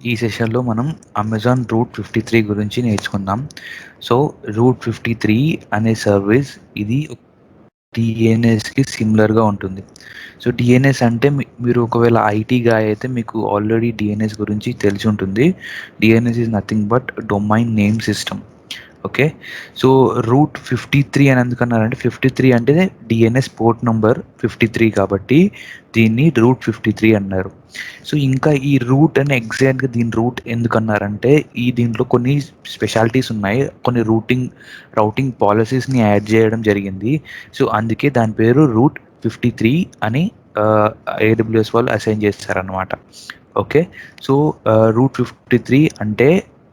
ఈ సెషన్లో మనం అమెజాన్ రూట్ 53 గురించి నేర్చుకుందాం. సో రూట్ 53 అనే సర్వీస్ ఇది డిఎన్ఎస్కి సిమిలర్గా ఉంటుంది. సో డిఎన్ఎస్ అంటే మీరు ఒకవేళ ఐటీ గాయ్ అయితే మీకు ఆల్రెడీ డిఎన్ఎస్ గురించి తెలిసి ఉంటుంది. DNS is nothing but domain name system. Okay. So root 53 అని ఎందుకన్నారంటే 53 అంటే డిఎన్ఎస్ పోర్ట్ నంబర్ 53 కాబట్టి దీన్ని రూట్ 53 అన్నారు. సో ఇంకా ఈ రూట్ అని ఎగ్జాక్ట్గా దీని రూట్ ఎందుకన్నారంటే దీంట్లో కొన్ని స్పెషాలిటీస్ ఉన్నాయి, కొన్ని రౌటింగ్ పాలసీస్ని యాడ్ చేయడం జరిగింది. సో అందుకే దాని పేరు రూట్ 53 అని ఏడబ్ల్యూఎస్ వాళ్ళు అసైన్ చేస్తారనమాట. ఓకే. సో రూట్ 53 అంటే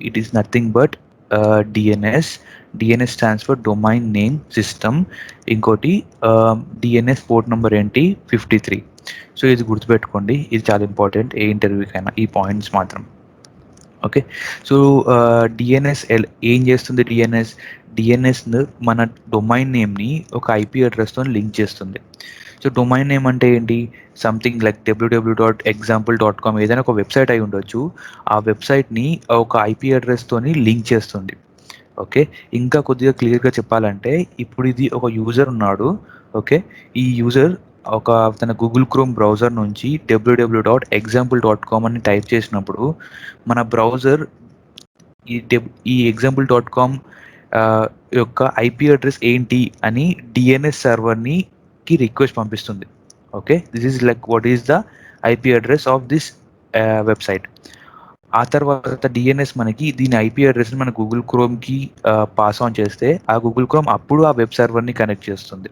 it is nothing but DNS. DNS stands for domain name system. ఇంకోటి డిఎన్ఎస్ పోర్ట్ నెంబర్ ఏంటి 53. సో ఇది గుర్తుపెట్టుకోండి, ఇది చాలా ఇంపార్టెంట్ ఏ ఇంటర్వ్యూకైనా ఈ పాయింట్స్ మాత్రం. ఓకే. సో డిఎన్ఎస్ ఏం చేస్తుంది? డిఎన్ఎస్ మన డొమైన్ నేమ్ని ఒక ఐపీ అడ్రస్తో లింక్ చేస్తుంది. సో డొమైన్ నేమ్ అంటే ఏంటి? సంథింగ్ లైక్ www.example.com ఏదైనా ఒక వెబ్సైట్ అయి ఉండొచ్చు. ఆ వెబ్సైట్ని ఒక ఐపీ అడ్రస్తోని లింక్ చేస్తుంది. ఓకే. ఇంకా కొద్దిగా క్లియర్గా చెప్పాలంటే ఇప్పుడు ఇది ఒక యూజర్ ఉన్నాడు. ఓకే. ఈ యూజర్ తన గూగుల్ క్రోమ్ బ్రౌజర్ నుంచి www.example.com అని టైప్ చేసినప్పుడు మన బ్రౌజర్ ఈ example.com యొక్క ఐపీ అడ్రస్ ఏంటి అని డిఎన్ఎస్ సర్వర్ని రిక్వెస్ట్ పంపిస్తుంది. Okay. This is like what is the IP address of this website. ఆ తర్వాత డిఎన్ఎస్ మనకి దీని ఐపీ అడ్రస్ని మన గూగుల్ క్రోమ్కి పాస్ ఆన్ చేస్తే ఆ గూగుల్ క్రోమ్ అప్పుడు ఆ వెబ్ సర్వర్ని కనెక్ట్ చేస్తుంది.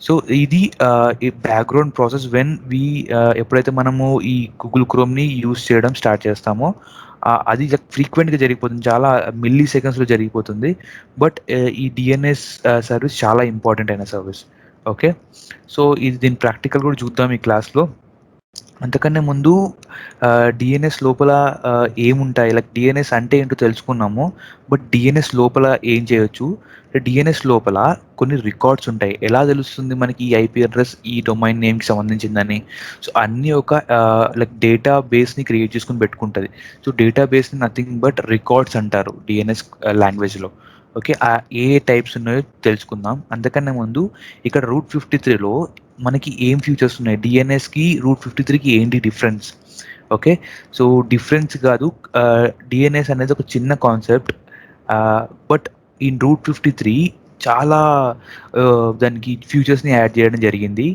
సో ఇది ఈ బ్యాక్గ్రౌండ్ ప్రాసెస్ ఎప్పుడైతే మనము ఈ గూగుల్ క్రోమ్ని యూస్ చేయడం స్టార్ట్ చేస్తామో అది ఫ్రీక్వెంట్గా జరిగిపోతుంది, చాలా మిల్లీ సెకండ్స్లో జరిగిపోతుంది. బట్ ఈ డిఎన్ఎస్ సర్వీస్ చాలా ఇంపార్టెంట్ అయిన సర్వీస్. ఓకే. సో దీని ప్రాక్టికల్ కూడా చూద్దాం ఈ క్లాస్లో. అంతకన్నా ముందు డిఎన్ఎస్ లోపల ఏముంటాయి, లైక్ డిఎన్ఎస్ అంటే ఏంటో తెలుసుకున్నాము. బట్ డిఎన్ఎస్ లోపల ఏం చేయొచ్చు? డిఎన్ఎస్ లోపల కొన్ని రికార్డ్స్ ఉంటాయి. ఎలా తెలుస్తుంది మనకి ఈ ఐపీ అడ్రస్ ఈ డొమైన్ నేమ్కి సంబంధించిందని? సో అన్నీ ఒక లైక్ డేటా బేస్ని క్రియేట్ చేసుకుని పెట్టుకుంటుంది. సో డేటా బేస్ని నథింగ్ బట్ రికార్డ్స్ అంటారు డిఎన్ఎస్ లాంగ్వేజ్లో. ఓకే. ఏ టైప్స్ ఉన్నాయో తెలుసుకుందాం. అంతకన్నా ముందు ఇక్కడ రూట్ 53లో మనకి ఏం ఫ్యూచర్స్ ఉన్నాయి, డిఎన్ఎస్కి రూట్ 53కి ఏంటి డిఫరెన్స్? ఓకే. సో డిఫరెన్స్ కాదు, డిఎన్ఎస్ అనేది ఒక చిన్న కాన్సెప్ట్. బట్ ఇన్ రూట్ 53 చాలా దానికి ఫ్యూచర్స్ని యాడ్ చేయడం జరిగింది.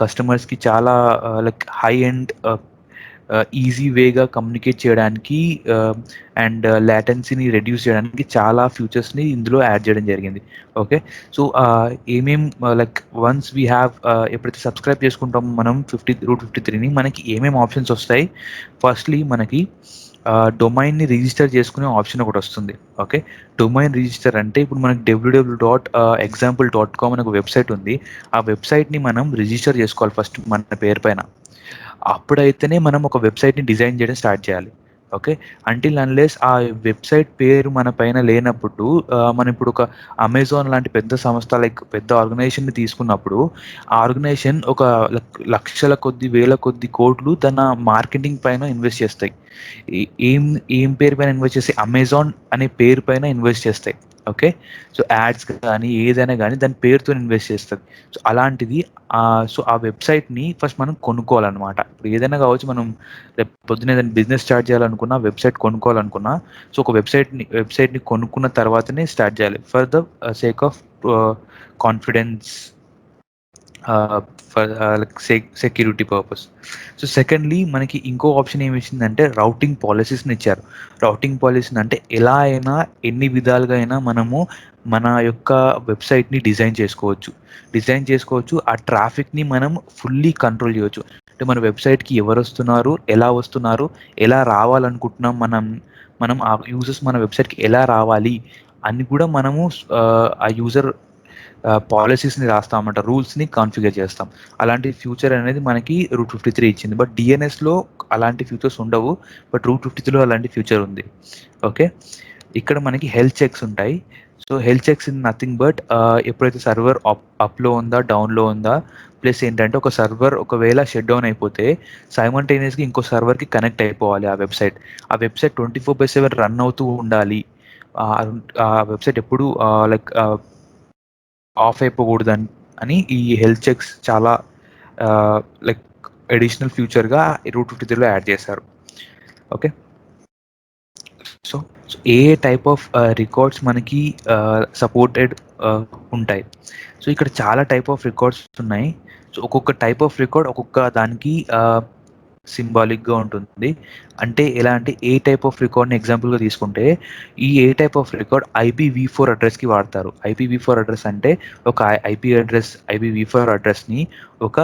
కస్టమర్స్కి చాలా like high and easy Vega communicate చేయడానికి అండ్ లాటెన్సీని రెడ్యూస్ చేయడానికి చాలా ఫ్యూచర్స్ని ఇందులో యాడ్ చేయడం జరిగింది. ఓకే. సో ఏమేం లైక్ వన్స్ వీ హ్యావ్ ఎప్పుడైతే సబ్స్క్రైబ్ చేసుకుంటామో మనం రూట్ 53ని మనకి ఏమేమి ఆప్షన్స్ వస్తాయి? ఫస్ట్లీ మనకి డొమైన్ని రిజిస్టర్ చేసుకునే ఆప్షన్ ఒకటి వస్తుంది. ఓకే. డొమైన్ రిజిస్టర్ అంటే ఇప్పుడు మనకి www.example.com అనే ఒక వెబ్సైట్ ఉంది. ఆ వెబ్సైట్ని మనం రిజిస్టర్ చేసుకోవాలి ఫస్ట్ మన పేరు పైన. అప్పుడైతేనే మనం ఒక వెబ్సైట్ని డిజైన్ చేయడం స్టార్ట్ చేయాలి. ఓకే. అంటిల్ అన్లెస్ ఆ వెబ్సైట్ పేరు మన పైన లేనప్పుడు మనం ఇప్పుడు ఒక అమెజాన్ లాంటి పెద్ద సంస్థ లైక్ పెద్ద ఆర్గనైజేషన్ని తీసుకున్నప్పుడు ఆ ఆర్గనైజేషన్ ఒక లక్షల కొద్ది వేల కొద్ది కోట్లు తన మార్కెటింగ్ పైన ఇన్వెస్ట్ చేస్తాయి. ఏం ఏం పేరు పైన ఇన్వెస్ట్ చేస్తాయి? అమెజాన్ అనే పేరు పైన ఇన్వెస్ట్ చేస్తాయి. ఓకే. సో యాడ్స్ కానీ ఏదైనా కానీ దాని పేరుతో ఇన్వెస్ట్ చేస్తుంది. సో అలాంటిది సో ఆ వెబ్సైట్ని ఫస్ట్ మనం కొనుక్కోవాలన్నమాట. ఇప్పుడు ఏదైనా కావచ్చు, మనం రేపు పొద్దున్న ఏదైనా బిజినెస్ స్టార్ట్ చేయాలనుకున్నా, వెబ్సైట్ కొనుక్కోవాలనుకున్నా, సో ఒక వెబ్సైట్ని కొనుక్కున్న తర్వాతనే స్టార్ట్ చేయాలి for the sake of confidence, for security purpose. So secondly మనకి ఇంకో ఆప్షన్ ఏమి ఇచ్చిందంటే రౌటింగ్ పాలసీస్ని ఇచ్చారు. రౌటింగ్ పాలసీని అంటే ఎలా అయినా ఎన్ని విధాలుగా అయినా మనము మన యొక్క వెబ్సైట్ని డిజైన్ చేసుకోవచ్చు. ఆ ట్రాఫిక్ని మనం ఫుల్లీ కంట్రోల్ చేయవచ్చు. అంటే మన వెబ్సైట్కి ఎవరు వస్తున్నారు, ఎలా రావాలనుకుంటున్నాం, మనం ఆ యూజర్స్ మన వెబ్సైట్కి ఎలా రావాలి అని కూడా మనము ఆ యూజర్ పాలసీస్ని రాస్తామంట, రూల్స్ని కాన్ఫిగర్ చేస్తాం. అలాంటి ఫ్యూచర్ అనేది మనకి రూట్ 53 ఇచ్చింది. బట్ డిఎన్ఎస్లో అలాంటి ఫ్యూచర్స్ ఉండవు. బట్ రూట్ 53లో అలాంటి ఫ్యూచర్ ఉంది. ఓకే. ఇక్కడ మనకి హెల్త్ చెక్స్ ఉంటాయి. So health checks in nothing but ఎప్పుడైతే సర్వర్ అప్లో ఉందా డౌన్లో ఉందా, ప్లస్ ఏంటంటే ఒక సర్వర్ ఒకవేళ షట్ డౌన్ అయిపోతే సైమల్టేనియస్గా ఇంకో సర్వర్కి కనెక్ట్ అయిపోవాలి ఆ వెబ్సైట్. ఆ వెబ్సైట్ 24/7 రన్ అవుతూ ఉండాలి. ఆ ఆ వెబ్సైట్ ఎప్పుడు లైక్ ఆఫ్ అయిపోకూడదని అని ఈ హెల్త్ చెక్స్ చాలా లైక్ అడిషనల్ ఫ్యూచర్గా రూట్ 53లో యాడ్ చేశారు. Okay. So A type of records మనకి సపోర్టెడ్ ఉంటాయి. సో ఇక్కడ చాలా టైప్ ఆఫ్ రికార్డ్స్ ఉన్నాయి. సో ఒక్కొక్క టైప్ ఆఫ్ రికార్డ్ ఒక్కొక్క దానికి సింబాలిక్గా ఉంటుంది. అంటే ఎలా అంటే ఏ టైప్ ఆఫ్ రికార్డ్ని ఎగ్జాంపుల్గా తీసుకుంటే ఈ ఏ టైప్ ఆఫ్ రికార్డ్ IPv4 అడ్రస్కి వాడతారు. IPv4 అడ్రస్ అంటే ఒక IPv4 అడ్రస్ని ఒక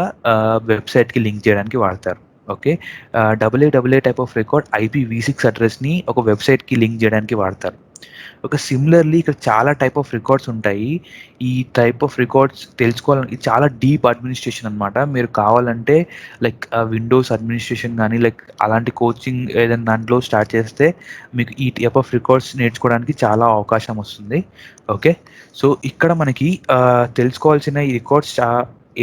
వెబ్సైట్కి లింక్ చేయడానికి వాడతారు. Okay. AA type of record IPv6 అడ్రస్ని ఒక వెబ్సైట్కి లింక్ చేయడానికి వాడతారు. ఒక సిమిలర్లీ ఇక్కడ చాలా టైప్ ఆఫ్ రికార్డ్స్ ఉంటాయి. ఈ టైప్ ఆఫ్ రికార్డ్స్ తెలుసుకోవాలని ఇది చాలా డీప్ అడ్మినిస్ట్రేషన్ అనమాట. మీరు కావాలంటే లైక్ విండోస్ అడ్మినిస్ట్రేషన్ కానీ లైక్ అలాంటి కోచింగ్ ఏదైనా దాంట్లో స్టార్ట్ చేస్తే మీకు ఈ టైప్ ఆఫ్ రికార్డ్స్ నేర్చుకోవడానికి చాలా అవకాశం వస్తుంది. ఓకే. సో ఇక్కడ మనకి తెలుసుకోవాల్సిన ఈ records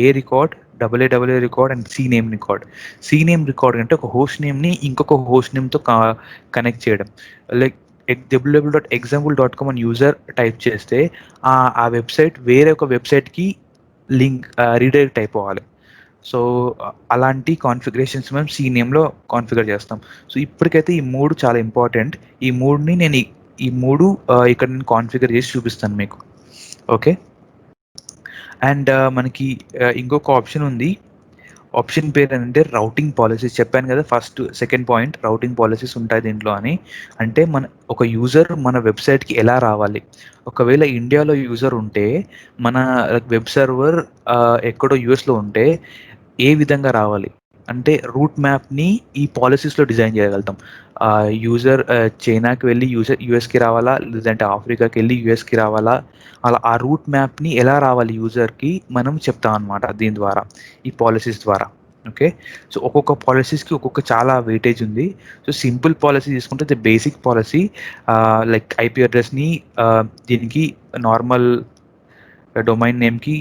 A record, AA record and CNAME record. CNAME record అంటే ఒక హోస్ట్ నేమ్ని ఇంకొక హోస్ట్ నేమ్తో కనెక్ట్ చేయడం. లైక్ www.example.com అని యూజర్ టైప్ చేస్తే ఆ వెబ్సైట్ వేరే ఒక వెబ్సైట్కి లింక్ రీడైరెక్ట్ అయిపోవాలి. సో అలాంటి కాన్ఫిగరేషన్స్ మేము CNAMEలో కాన్ఫిగర్ చేస్తాం. సో ఇప్పటికైతే ఈ మూడు చాలా ఇంపార్టెంట్. ఈ మూడుని నేను ఈ మూడు ఇక్కడ నేను కాన్ఫిగర్ చేసి చూపిస్తాను మీకు. ఓకే. అండ్ మనకి ఇంకొక ఆప్షన్ ఉంది. ఆప్షన్ పేరు ఏంటంటే రౌటింగ్ పాలసీస్. చెప్పాను కదా first second point routing policies ఉంటాయి దీంట్లో అని. అంటే ఒక యూజర్ మన వెబ్సైట్కి ఎలా రావాలి. ఒకవేళ ఇండియాలో యూజర్ ఉంటే మన వెబ్ సర్వర్ ఎక్కడో యూఎస్లో ఉంటే ఏ విధంగా రావాలి అంటే రూట్ మ్యాప్ని ఈ పాలసీస్లో డిజైన్ చేయగలుగుతాం. యూజర్ చైనాకి వెళ్ళి యూఎస్కి రావాలా, లేదంటే ఆఫ్రికాకి వెళ్ళి యూఎస్కి రావాలా, అలా ఆ రూట్ మ్యాప్ని ఎలా రావాలి యూజర్కి మనం చెప్తాం అనమాట దీని ద్వారా, ఈ పాలసీస్ ద్వారా. ఓకే. సో ఒక్కొక్క పాలసీస్కి ఒక్కొక్క చాలా వెయిటేజ్ ఉంది. సో సింపుల్ పాలసీ తీసుకుంటే the basic policy like IP అడ్రస్ని దీనికి నార్మల్ డొమైన్ నేమ్కి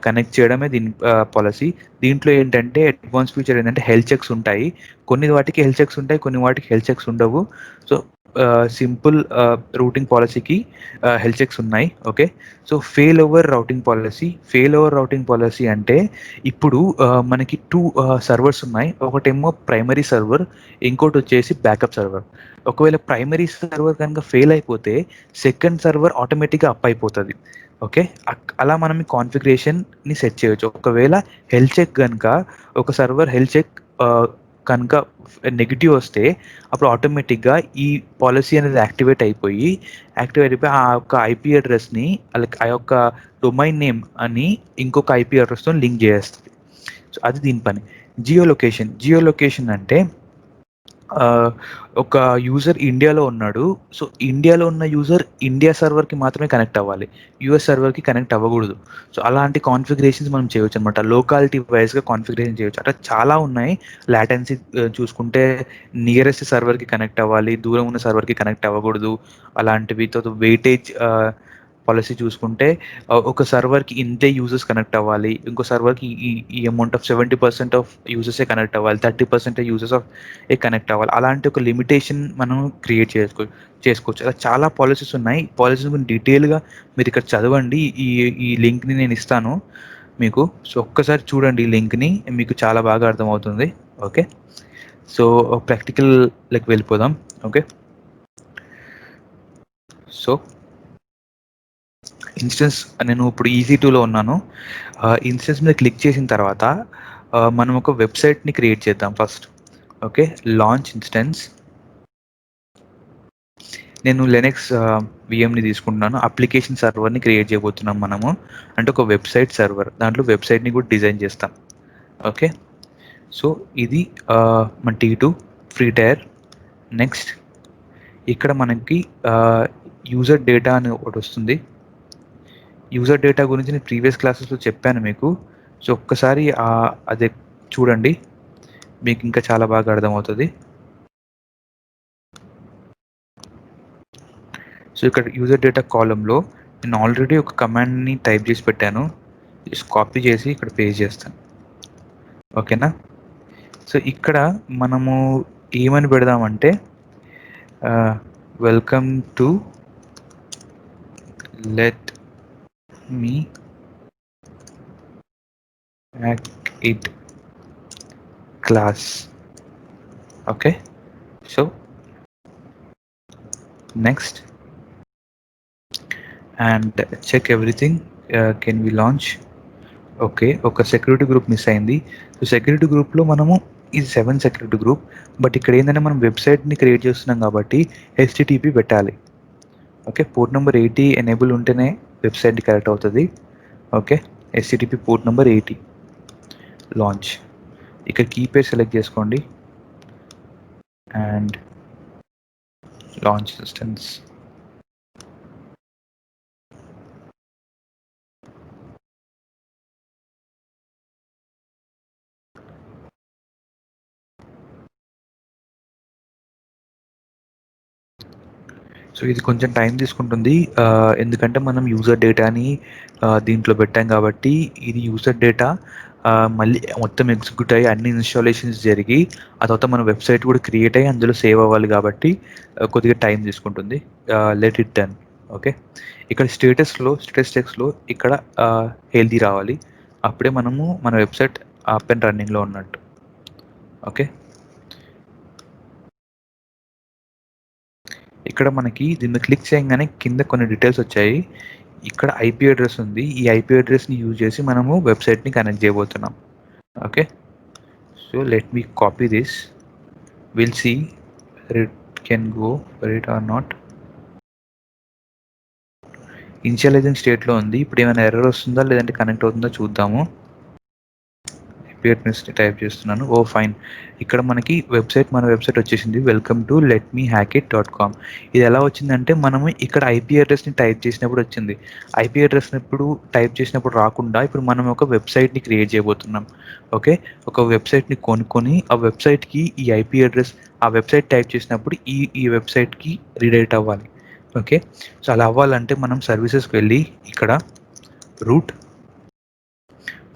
కనెక్ట్ చేయడమే దీని పాలసీ. దీంట్లో ఏంటంటే అడ్వాన్స్ ఫీచర్ ఏంటంటే హెల్త్ చెక్స్ ఉంటాయి. కొన్ని వాటికి హెల్త్ చెక్స్ ఉంటాయి, కొన్ని వాటికి హెల్త్ చెక్స్ ఉండవు. సో సింపుల్ రూటింగ్ పాలసీకి హెల్త్ చెక్స్ ఉన్నాయి. Okay. So fail over routing policy అంటే ఇప్పుడు మనకి 2 సర్వర్స్ ఉన్నాయి. ఒకటేమో ప్రైమరీ సర్వర్, ఇంకోటి వచ్చేసి బ్యాకప్ సర్వర్. ఒకవేళ ప్రైమరీ సర్వర్ కనుక ఫెయిల్ అయిపోతే సెకండ్ సర్వర్ ఆటోమేటిక్గా అప్ అయిపోతుంది. ఓకే. అలా మనం ఈ కాన్ఫిగరేషన్ని సెట్ చేయొచ్చు. ఒకవేళ హెల్త్ చెక్ కనుక ఒక సర్వర్ హెల్త్ చెక్ కనుక నెగిటివ్ వస్తే అప్పుడు ఆటోమేటిక్గా ఈ పాలసీ అనేది యాక్టివేట్ అయిపోయి ఆ యొక్క IP అడ్రస్ని ఆ యొక్క డొమైన్ నేమ్ అని ఇంకొక IP అడ్రస్తో లింక్ చేస్తుంది. సో అది దీని పని. జియో లొకేషన్ అంటే ఒక యూజర్ ఇండియాలో ఉన్నాడు. సో ఇండియాలో ఉన్న యూజర్ ఇండియా సర్వర్కి మాత్రమే కనెక్ట్ అవ్వాలి, యూఎస్ సర్వర్కి కనెక్ట్ అవ్వకూడదు. సో అలాంటి కాన్ఫిగరేషన్స్ మనం చేయొచ్చు అనమాట. లోకాలిటీ వైజ్గా కాన్ఫిగరేషన్ చేయొచ్చు. అట్లా చాలా ఉన్నాయి. లాటెన్సీ చూసుకుంటే నియరెస్ట్ సర్వర్కి కనెక్ట్ అవ్వాలి, దూరం ఉన్న సర్వర్కి కనెక్ట్ అవ్వకూడదు. అలాంటివి వెయిటేజ్ పాలసీ చూసుకుంటే ఒక సర్వర్కి ఇంతే యూజర్స్ కనెక్ట్ అవ్వాలి, ఇంకో సర్వర్కి ఈ అమౌంట్ ఆఫ్ 70% ఆఫ్ యూజర్సే కనెక్ట్ అవ్వాలి, 30% యూజర్స్ ఆఫ్ కనెక్ట్ అవ్వాలి. అలాంటి ఒక లిమిటేషన్ మనం క్రియేట్ చేసుకోవచ్చు. అలా చాలా పాలసీస్ ఉన్నాయి. పాలసీస్ గురించి డీటెయిల్గా మీరు ఇక్కడ చదవండి. ఈ ఈ లింక్ని నేను ఇస్తాను మీకు. సో ఒక్కసారి చూడండి ఈ లింక్ని, మీకు చాలా బాగా అర్థమవుతుంది. ఓకే. సో ప్రాక్టికల్ వెళ్ళిపోదాం. ఓకే. సో ఇన్స్టెన్స్ నేను ఇప్పుడు EC2లో ఉన్నాను. ఇన్స్టెన్స్ మీద క్లిక్ చేసిన తర్వాత మనం ఒక వెబ్సైట్ని క్రియేట్ చేద్దాం ఫస్ట్. ఓకే. Launch instance. నేను లెనెక్స్ VMని తీసుకుంటున్నాను. అప్లికేషన్ సర్వర్ని క్రియేట్ చేయబోతున్నాం మనము. అంటే ఒక వెబ్సైట్ సర్వర్, దాంట్లో వెబ్సైట్ని కూడా డిజైన్ చేస్తాం. ఓకే. సో ఇది మన T2 ఫ్రీ టైర్. నెక్స్ట్ ఇక్కడ మనకి యూజర్ డేటా అని ఒకటి వస్తుంది. యూజర్ డేటా గురించి నేను ప్రీవియస్ క్లాసెస్లో చెప్పాను మీకు. సో ఒక్కసారి అదే చూడండి, మీకు ఇంకా చాలా బాగా అర్థమవుతుంది. సో ఇక్కడ యూజర్ డేటా కాలంలో నేను ఆల్రెడీ ఒక కమాండ్ని టైప్ చేసి పెట్టాను, జస్ట్ కాపీ చేసి ఇక్కడ పేస్ట్ చేస్తాను. ఓకేనా? సో ఇక్కడ మనము ఏమని పెడదామంటే welcome to let me hack it class. Okay, so next and check everything, can we launch. Okay, ఒక సెక్యూరిటీ గ్రూప్ మిస్ అయింది. సో సెక్యూరిటీ గ్రూప్లో మనము ఇది 7 సెక్యూరిటీ గ్రూప్, బట్ ఇక్కడ ఏంటంటే మనం వెబ్సైట్ని క్రియేట్ చేస్తున్నాం కాబట్టి HTTP పెట్టాలి. ఓకే, పోర్ట్ నెంబర్ 80 ఎనేబుల్ ఉంటేనే వెబ్సైట్ కనెక్ట్ అవుతుంది. Okay, HTTP port number 80 launch. ఇక్కడ కీపేర్ సెలెక్ట్ చేసుకోండి అండ్ లాంచ్ సిస్టమ్స్. సో ఇది కొంచెం టైం తీసుకుంటుంది, ఎందుకంటే మనం యూజర్ డేటాని దీంట్లో పెట్టాం కాబట్టి ఇది యూజర్ డేటా మళ్ళీ మొత్తం ఎగ్జిక్యూట్ అయ్యి అన్ని ఇన్స్టాలేషన్స్ జరిగి ఆ తర్వాత మన వెబ్సైట్ కూడా క్రియేట్ అయ్యి అందులో సేవ్ అవ్వాలి కాబట్టి కొద్దిగా టైం తీసుకుంటుంది. Let it done. ఓకే, ఇక్కడ స్టేటస్ టెక్స్ట్లో ఇక్కడ హెల్దీ రావాలి, అప్పుడే మనము మన వెబ్సైట్ అప్ అండ్ రన్నింగ్లో ఉన్నట్టు. ఓకే, ఇక్కడ మనకి దీన్ని క్లిక్ చేయగానే కింద కొన్ని డీటెయిల్స్ వచ్చాయి. ఇక్కడ ఐపీ అడ్రస్ ఉంది, ఈ ఐపీ అడ్రస్ని యూజ్ చేసి మనము వెబ్సైట్ని కనెక్ట్ చేయబోతున్నాం. Okay, so let me copy this, will see it can go it or not. Initializing స్టేట్లో ఉంది, ఇప్పుడు ఏమైనా ఎర్రర్ వస్తుందా లేదంటే కనెక్ట్ అవుతుందో చూద్దాము. టైప్ చేస్తున్నాను. ఓ ఫైన్, ఇక్కడ మనకి మన వెబ్సైట్ వచ్చేసింది, welcome to let me hack it .com. ఇది ఎలా వచ్చిందంటే మనము ఇక్కడ ఐపీ అడ్రస్ని టైప్ చేసినప్పుడు వచ్చింది. ఐపీ అడ్రస్ ఇప్పుడు టైప్ చేసినప్పుడు రాకుండా ఇప్పుడు మనం ఒక వెబ్సైట్ని క్రియేట్ చేయబోతున్నాం. ఓకే, ఒక వెబ్సైట్ని కొనుక్కొని ఆ వెబ్సైట్కి ఈ ఐపీ అడ్రస్, ఆ వెబ్సైట్ టైప్ చేసినప్పుడు ఈ వెబ్సైట్కి రీడైరెక్ట్ అవ్వాలి. ఓకే, సో అలా అవ్వాలంటే మనం సర్వీసెస్కి వెళ్ళి ఇక్కడ రూట్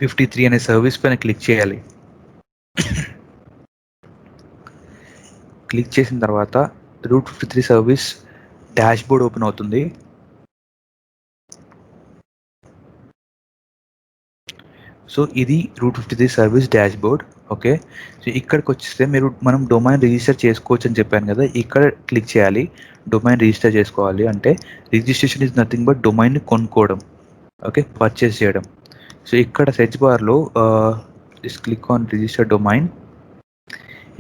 53 అనే సర్వీస్ పైన క్లిక్ చేయాలి. క్లిక్ చేసిన తర్వాత route 53 service dashboard open అవుతుంది. సో ఇది route 53 service dashboard. Okay, so ఇక్కడికి వచ్చేస్తే మనం డొమైన్ రిజిస్టర్ చేసుకోవచ్చు అని చెప్పాను కదా, ఇక్కడ క్లిక్ చేయాలి. డొమైన్ రిజిస్టర్ చేసుకోవాలి అంటే రిజిస్ట్రేషన్ ఇస్ నథింగ్ బట్ డొమైన్ని కొనుక్కోవడం. ఓకే, పర్చేస్ చేయడం. సో ఇక్కడ సెర్చ్ బార్లో క్లిక్ ఆన్ రిజిస్టర్ డొమైన్.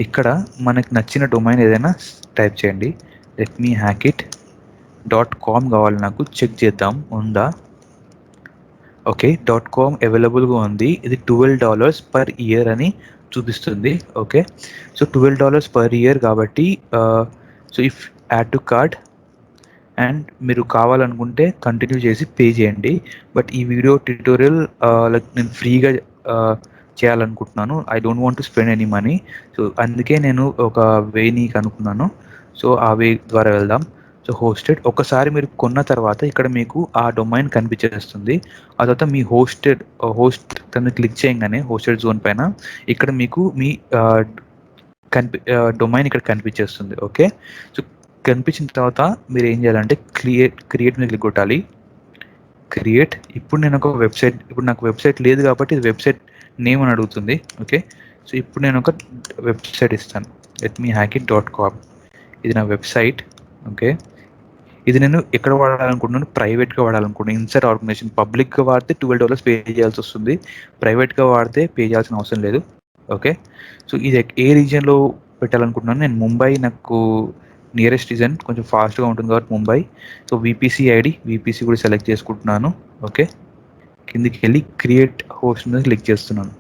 ఇక్కడ మనకు నచ్చిన డొమైన్ ఏదైనా టైప్ చేయండి. Let me hack it .com కావాలి నాకు, చెక్ చేద్దాం ఉందా. ఓకే, .com అవైలబుల్గా ఉంది. ఇది $12 పర్ ఇయర్ అని చూపిస్తుంది. ఓకే, సో $12 పర్ ఇయర్ కాబట్టి so if add to card and మీరు కావాలనుకుంటే కంటిన్యూ చేసి పే చేయండి. బట్ ఈ వీడియో ట్యూటోరియల్ లైక్ నేను ఫ్రీగా చేయాలనుకుంటున్నాను. I don't want to spend any money. So అందుకే నేను ఒక వేని కనుక్కున్నాను. సో ఆ వే ద్వారా వెళ్దాం. సో హోస్టెడ్, ఒకసారి మీరు కొన్న తర్వాత ఇక్కడ మీకు ఆ డొమైన్ కనిపించేస్తుంది. ఆ తర్వాత మీ హోస్ట్ తను క్లిక్ చేయగానే హోస్టెడ్ జోన్ పైన ఇక్కడ మీకు మీ డొమైన్ ఇక్కడ కనిపించేస్తుంది. ఓకే, సో కనిపించిన తర్వాత మీరు ఏం చేయాలంటే క్రియేట్ మీద క్లిక్ కొట్టాలి. క్రియేట్, ఇప్పుడు నాకు వెబ్సైట్ లేదు కాబట్టి ఇది వెబ్సైట్ నేమ్ అని అడుగుతుంది. ఓకే, సో ఇప్పుడు నేను ఒక వెబ్సైట్ ఇస్తాను, let me hack it .com. ఇది నా వెబ్సైట్. ఓకే, ఇది నేను ఎక్కడ వాడాలనుకుంటున్నాను, ప్రైవేట్గా వాడాలనుకుంటున్నాను. ఇన్సైడ్ ఆర్గనైజేషన్, పబ్లిక్గా వాడితే $12 పే చేయాల్సి వస్తుంది, ప్రైవేట్గా వాడితే పే చేయాల్సిన అవసరం లేదు. ఓకే, సో ఇది ఏ రీజియన్లో పెట్టాలనుకుంటున్నాను, నేను ముంబై, నాకు నియరెస్ట్ రీజన్ కొంచెం ఫాస్ట్గా ఉంటుంది కాబట్టి ముంబై. సో వీపీసీ కూడా సెలెక్ట్ చేసుకుంటున్నాను. ఓకే, కిందికి వెళ్ళి క్రియేట్ హోస్ట్ మీద క్లిక్ చేస్తున్నాను.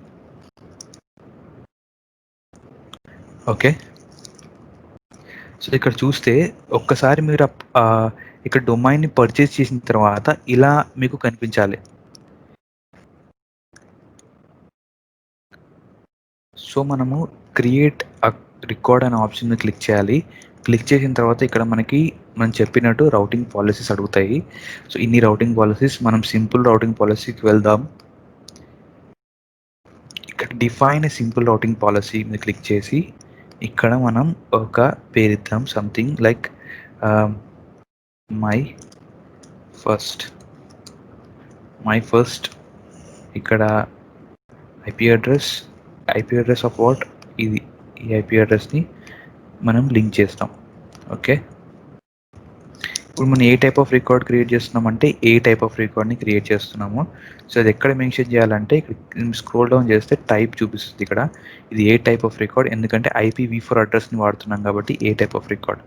ఓకే, సో ఇక్కడ చూస్తే ఒక్కసారి మీరు ఇక్కడ డొమైన్ని పర్చేస్ చేసిన తర్వాత ఇలా మీకు కనిపించాలి. సో మనము క్రియేట్ రికార్డ్ అనే ఆప్షన్ మీద క్లిక్ చేయాలి. క్లిక్ చేసిన తర్వాత ఇక్కడ మనకి మనం చెప్పినట్టు రౌటింగ్ పాలసీస్ అడుగుతాయి. సో ఇన్ని రౌటింగ్ పాలసీస్ మనం సింపుల్ రౌటింగ్ పాలసీకి వెళ్దాం. ఇక్కడ డిఫైన్ ఏ సింపుల్ రౌటింగ్ పాలసీ మీద క్లిక్ చేసి ఇక్కడ మనం ఒక పేరు ఇద్దాం, సంథింగ్ లైక్ మై ఫస్ట్ ఇక్కడ ఐపీ అడ్రస్ ఆఫ్ వాట్, ఇది ఈ ఐపీ అడ్రస్ని మనం లింక్ చేస్తాం. ఓకే, ఇప్పుడు మనం ఏ టైప్ ఆఫ్ రికార్డ్ క్రియేట్ చేస్తున్నామంటే ఏ టైప్ ఆఫ్ రికార్డ్ని క్రియేట్ చేస్తున్నాము. సో అది ఎక్కడ మెన్షన్ చేయాలంటే ఇక్కడ స్క్రోల్ డౌన్ చేస్తే టైప్ చూపిస్తుంది. ఇక్కడ ఇది ఏ టైప్ ఆఫ్ రికార్డ్, ఎందుకంటే IPv4 అడ్రస్ని వాడుతున్నాం కాబట్టి A type of record.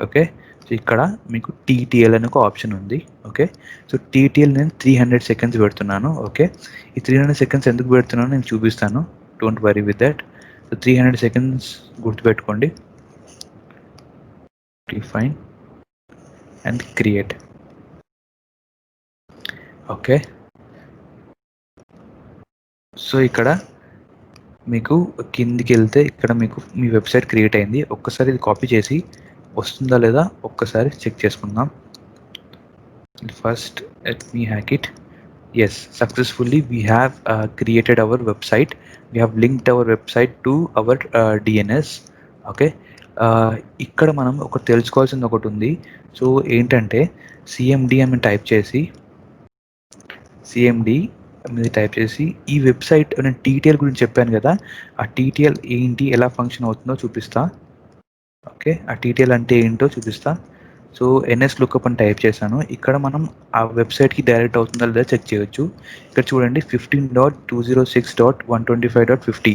Okay, so ఇక్కడ మీకు TTL అని ఒక ఆప్షన్ ఉంది. ఓకే, సో TTL నేను 300 సెకండ్స్ పెడుతున్నాను. ఓకే, ఈ 300 సెకండ్స్ ఎందుకు పెడుతున్నానో నేను చూపిస్తాను, don't worry with that. So 300 seconds గుర్తుపెట్టుకోండి. Define and create. Okay, so ఇక్కడ మీకు కిందికి వెళ్తే ఇక్కడ మీకు మీ వెబ్సైట్ క్రియేట్ అయింది. ఒక్కసారి ఇది కాపీ చేసి వస్తుందా లేదా ఒక్కసారి చెక్ చేసుకుందాం. First let me hack it. Yes, successfully we have created our website. We have linked our website to our DNS. Okay, ఇక్కడ మనం ఒకటి తెలుసుకోవాల్సింది ఒకటి ఉంది. సో ఏంటంటే CMD అని టైప్ చేసి ఈ వెబ్సైట్ నేను TTL గురించి చెప్పాను కదా, ఆ TTL ఏంటి, ఎలా ఫంక్షన్ అవుతుందో చూపిస్తా. ఓకే, ఆ TTL అంటే ఏంటో చూపిస్తా. సో NS లుకప్ అని టైప్ చేశాను. ఇక్కడ మనం ఆ వెబ్సైట్కి డైరెక్ట్ అవుతుందా లేదా చెక్ చేయొచ్చు. ఇక్కడ చూడండి 15.206.125.50.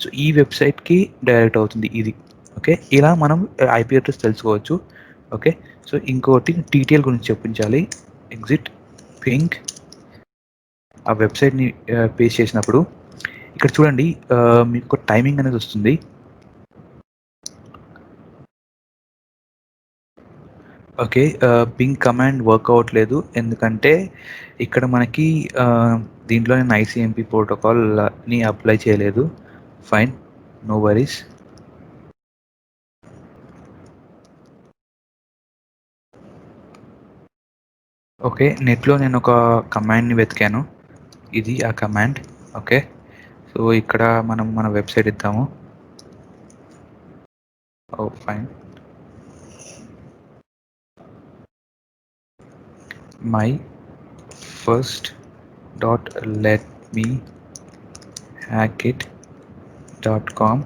సో ఈ వెబ్సైట్కి డైరెక్ట్ అవుతుంది ఇది. ఓకే, ఇలా మనం IP అడ్రస్ తెలుసుకోవచ్చు. ఓకే, సో ఇంకోటి TTL గురించి చెప్పించాలి. ఎగ్జిట్ పింక్ ఆ వెబ్సైట్ని పేస్ట్ చేసినప్పుడు ఇక్కడ చూడండి మీకు టైమింగ్ అనేది వస్తుంది. ఓకే, పింగ్ కమాండ్ వర్క్ అవ్వట్లేదు, ఎందుకంటే ఇక్కడ మనకి దీంట్లో నేను ICMP ప్రోటోకాల్ని అప్లై చేయలేదు. Fine, no worries. ఓకే, నెట్లో నేను ఒక కమాండ్ని వెతికాను, ఇది ఆ కమాండ్. ఓకే, సో ఇక్కడ మనం మన వెబ్సైట్ ఇద్దాము. Open, my first dot let me hack it .com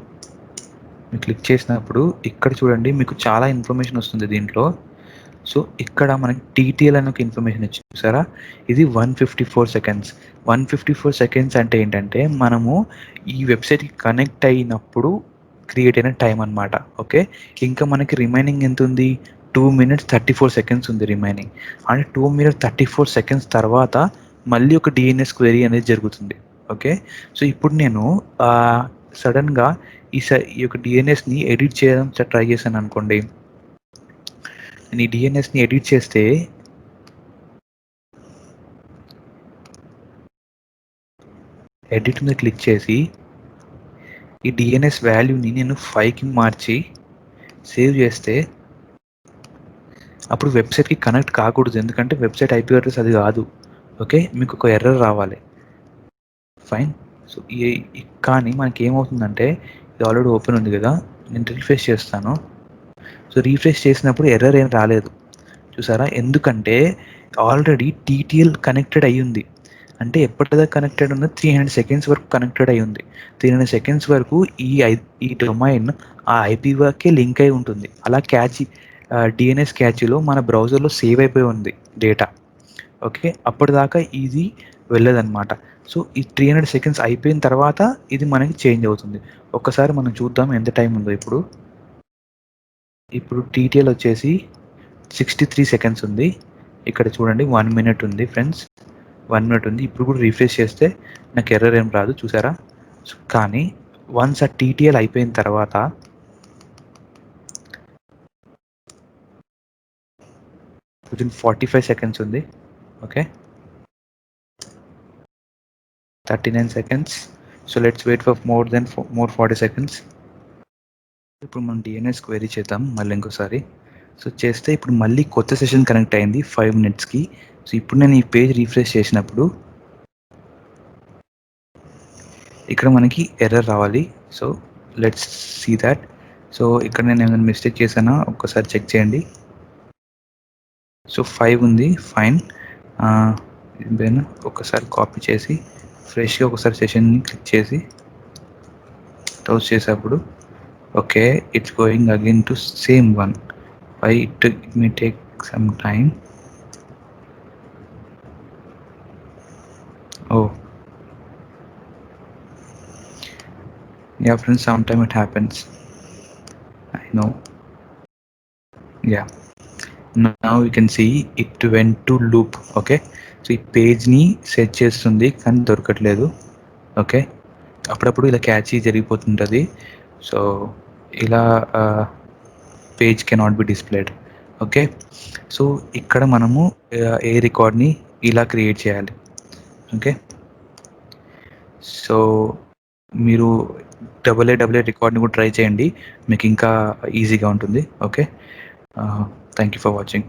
మీరు క్లిక్ చేసినప్పుడు ఇక్కడ చూడండి మీకు చాలా ఇన్ఫర్మేషన్ వస్తుంది దీంట్లో. సో ఇక్కడ మనకి TTL అని ఒక ఇన్ఫర్మేషన్ ఇచ్చి చూసారా, ఇది 154 సెకండ్స్. 154 సెకండ్స్ అంటే ఏంటంటే మనము ఈ వెబ్సైట్కి కనెక్ట్ అయినప్పుడు క్రియేట్ అయిన టైం అనమాట. ఓకే, ఇంకా మనకి రిమైనింగ్ ఎంత ఉంది, 2 minutes 34 seconds ఉంది రిమైనింగ్. అంటే 2 minutes 34 seconds తర్వాత మళ్ళీ ఒక DNS క్వెరీ అనేది జరుగుతుంది. ఓకే, సో ఇప్పుడు నేను సడన్గా ఈ యొక్క DNSని ఎడిట్ చేయడం ట్రై చేశాను అనుకోండి. నేను ఈ DNSని ఎడిట్ చేస్తే ఎడిట్ మీద క్లిక్ చేసి ఈ DNS వాల్యూని నేను 5కి మార్చి సేవ్ చేస్తే అప్పుడు వెబ్సైట్కి కనెక్ట్ కాకూడదు, ఎందుకంటే వెబ్సైట్ IP అడ్రస్ అది కాదు. ఓకే, మీకు ఒక ఎర్రర్ రావాలి. ఫైన్, సో కానీ మనకి ఏమవుతుందంటే ఇది ఆల్రెడీ ఓపెన్ ఉంది కదా, నేను రిఫ్రెష్ చేస్తాను. సో రిఫ్రెష్ చేసినప్పుడు ఎర్రర్ ఏం రాలేదు, చూసారా, ఎందుకంటే ఆల్రెడీ TTL కనెక్టెడ్ అయ్యి ఉంది. అంటే ఎప్పటిదాకా కనెక్టెడ్ ఉంది, 300 seconds వరకు కనెక్టెడ్ అయ్యి ఉంది. 300 seconds వరకు ఈ డొమైన్ ఆ IP వరకే లింక్ అయి ఉంటుంది. అలా DNS క్యాచ్లో మన బ్రౌజర్లో సేవ్ అయిపోయి ఉంది డేటా. ఓకే, అప్పటిదాకా ఇది వెళ్ళదన్నమాట. సో ఈ 300 seconds అయిపోయిన తర్వాత ఇది మనకి చేంజ్ అవుతుంది. ఒక్కసారి మనం చూద్దాం ఎంత టైం ఉందో. ఇప్పుడు TTL వచ్చేసి 63 seconds ఉంది. ఇక్కడ చూడండి 1 minute ఉంది ఫ్రెండ్స్, 1 minute ఉంది. ఇప్పుడు కూడా రిఫ్రెష్ చేస్తే నాకు ఎర్రర్ ఏం రాదు, చూసారా. కానీ వన్స్ ఆ TTL అయిపోయిన తర్వాత వితిన్ 45 seconds ఉంది. Okay, 39 seconds. So let's wait for more 40 seconds. ఇప్పుడు మనం డిఎన్ఎస్ క్వెరీ చేద్దాం మళ్ళీ ఇంకోసారి. సో చేస్తే ఇప్పుడు మళ్ళీ కొత్త సెషన్ కనెక్ట్ అయింది 5 మినిట్స్కి. సో ఇప్పుడు నేను ఈ పేజ్ రీఫ్రెష్ చేసినప్పుడు ఇక్కడ మనకి ఎర్రర్ రావాలి. So let's see that. So ఇక్కడ నేను ఏమైనా మిస్టేక్ చేశానా ఒక్కసారి చెక్ చేయండి. సో 5 ఉంది, ఫైన్. ఇదేనా ఒకసారి కాపీ చేసి ఫ్రెష్గా ఒకసారి సెషన్ని క్లిక్ చేసి క్లోజ్ చేసేప్పుడు okay it's going again to same one. why it may take some time. Oh yeah friends, sometime it happens, I know. Yeah, now you can see it went to loop. Okay, so ఈ పేజ్ని set చేస్తుంది కానీ దొరకట్లేదు. Okay, అప్పుడప్పుడు ఇలా catch జరిగిపోతుంటుంది. So ఇలా page cannot be displayed. Okay, so ఇక్కడ మనము ఏ రికార్డ్ని ఇలా క్రియేట్ చేయాలి. ఓకే, సో మీరు డబుల్ ఏ రికార్డ్ని కూడా ట్రై చేయండి, మీకు ఇంకా ఈజీగా ఉంటుంది. Okay, thank you for watching.